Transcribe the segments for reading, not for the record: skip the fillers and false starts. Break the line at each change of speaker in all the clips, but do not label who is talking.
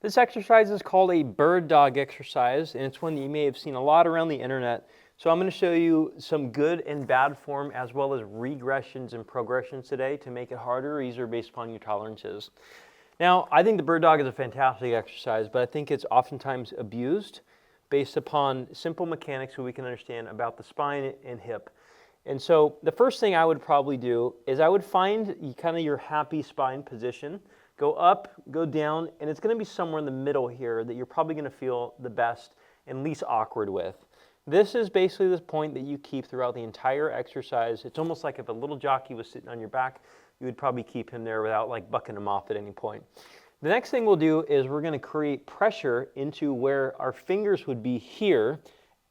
This exercise is called a bird dog exercise, and it's one that you may have seen a lot around the internet. So I'm going to show you some good and bad form as well as regressions and progressions today to make it harder or easier based upon your tolerances. Now, I think the bird dog is a fantastic exercise, but I think it's oftentimes abused based upon simple mechanics so we can understand about the spine and hip. And so the first thing I would probably do is I would find kind of your happy spine position. Go up, go down, and it's going to be somewhere in the middle here that you're probably going to feel the best and least awkward with. This is basically the point that you keep throughout the entire exercise. It's almost like if a little jockey was sitting on your back, you would probably keep him there without like bucking him off at any point. The next thing we'll do is we're going to create pressure into where our fingers would be here,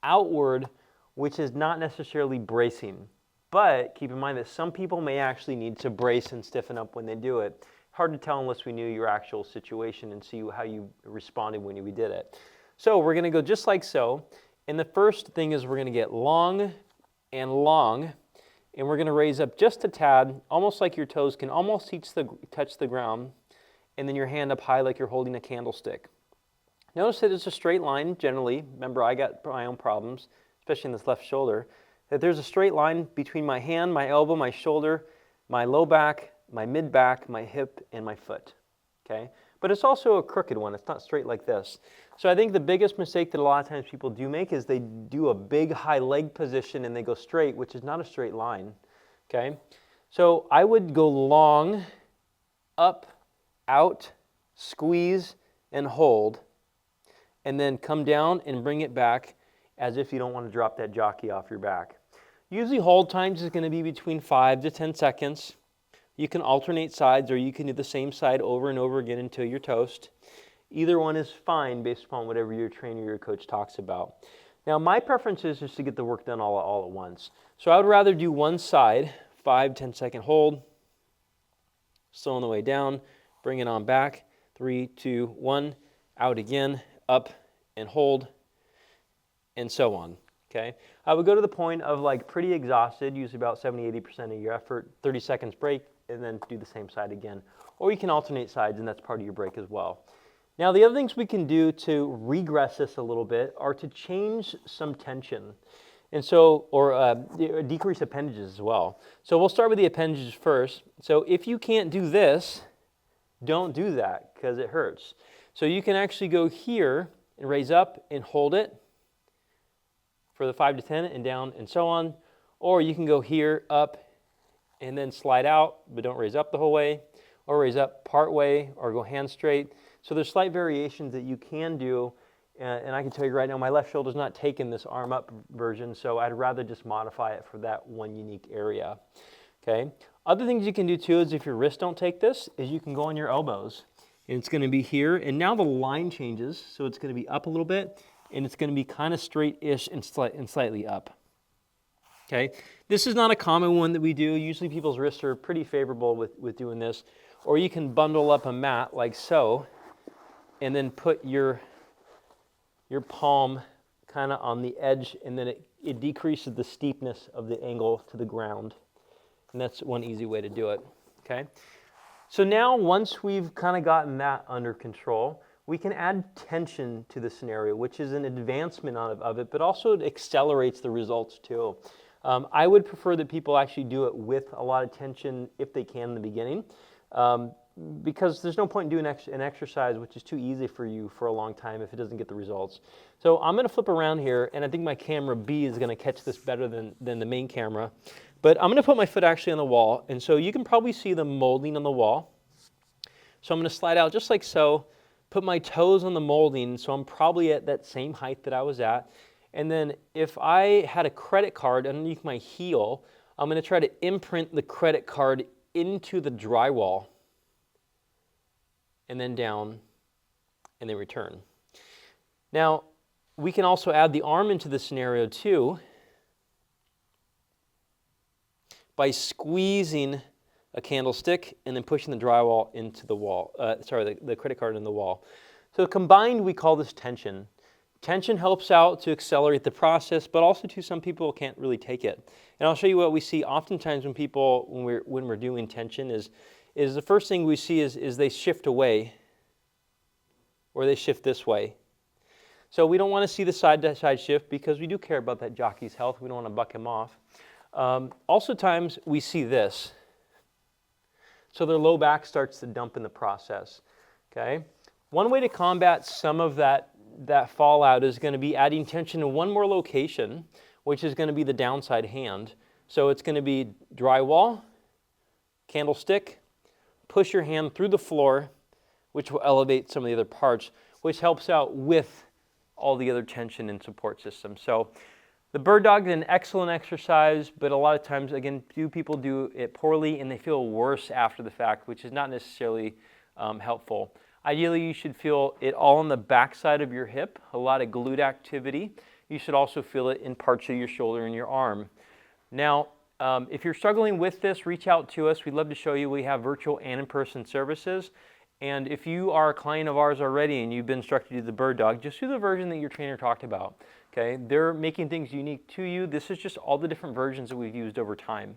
outward, which is not necessarily bracing. But keep in mind that some people may actually need to brace and stiffen up when they do it. Hard to tell unless we knew your actual situation and see how you responded when we did it. So we're going to go just like so. And the first thing is we're going to get long, and we're going to raise up just a tad, almost like your toes can almost touch the ground, and then your hand up high like you're holding a candlestick. Notice that it's a straight line generally. Remember, I got my own problems, especially in this left shoulder, that there's a straight line between my hand, my elbow, my shoulder, my low back, my mid back, my hip, and my foot. Okay? But it's also a crooked one. It's not straight like this. So I think the biggest mistake that a lot of times people do make is they do a big high leg position and they go straight, which is not a straight line. Okay? So I would go long, up, out, squeeze, and hold, and then come down and bring it back as if you don't want to drop that jockey off your back. Usually hold times is going to be between 5 to 10 seconds. You can alternate sides or you can do the same side over and over again until you're toast. Either one is fine based upon whatever your trainer or your coach talks about. Now my preference is just to get the work done all at once. So I would rather do one side, 5-10 second hold, slow on the way down, bring it on back, 3, 2, 1, out again, up and hold, and so on. Okay, I would go to the point of like pretty exhausted, use about 70-80% of your effort, 30 seconds break, and then do the same side again. Or you can alternate sides, and that's part of your break as well. Now the other things we can do to regress this a little bit are to change some tension. And so, or decrease appendages as well. So we'll start with the appendages first. So if you can't do this, don't do that because it hurts. So you can actually go here and raise up and hold it for the 5 to 10 and down and so on. Or you can go here, up, and then slide out, but don't raise up the whole way, or raise up part way, or go hand straight. So there's slight variations that you can do, and I can tell you right now, my left shoulder's not taking this arm up version, so I'd rather just modify it for that one unique area. Okay. Other things you can do too is if your wrists don't take this, is you can go on your elbows. And it's going to be here, and now the line changes, so it's going to be up a little bit, and it's going to be kind of straight-ish and slightly up. Okay, this is not a common one that we do. Usually people's wrists are pretty favorable with doing this. Or you can bundle up a mat like so, and then put your palm kind of on the edge, and then it decreases the steepness of the angle to the ground. And that's one easy way to do it. Okay, so now once we've kind of gotten that under control, we can add tension to the scenario, which is an advancement of it, but also it accelerates the results too. I would prefer that people actually do it with a lot of tension if they can in the beginning, because there's no point in doing an exercise which is too easy for you for a long time if it doesn't get the results. So I'm going to flip around here, and I think my camera B is going to catch this better than the main camera. But I'm going to put my foot actually on the wall, and so you can probably see the molding on the wall. So I'm going to slide out just like so, put my toes on the molding, so I'm probably at that same height that I was at. And then if I had a credit card underneath my heel, I'm going to try to imprint the credit card into the drywall, and then down, and then return. Now, we can also add the arm into the scenario too by squeezing a candlestick and then pushing the drywall into the wall, the credit card in the wall. So combined, we call this tension. Tension helps out to accelerate the process, but also too, some people can't really take it. And I'll show you what we see oftentimes when we're doing tension is the first thing we see is they shift away or they shift this way. So we don't want to see the side-to-side shift because we do care about that jockey's health. We don't want to buck him off. Also times we see this. So their low back starts to dump in the process. Okay. One way to combat some of that fallout is going to be adding tension to one more location, which is going to be the downside hand. So it's going to be drywall, candlestick, push your hand through the floor, which will elevate some of the other parts, which helps out with all the other tension and support systems. So the Birddog is an excellent exercise, but a lot of times, again, people do it poorly and they feel worse after the fact, which is not necessarily helpful. Ideally, you should feel it all on the back side of your hip, a lot of glute activity. You should also feel it in parts of your shoulder and your arm. Now, if you're struggling with this, reach out to us. We'd love to show you. We have virtual and in-person services. And if you are a client of ours already and you've been instructed to do the Birddog, just do the version that your trainer talked about. Okay? They're making things unique to you. This is just all the different versions that we've used over time.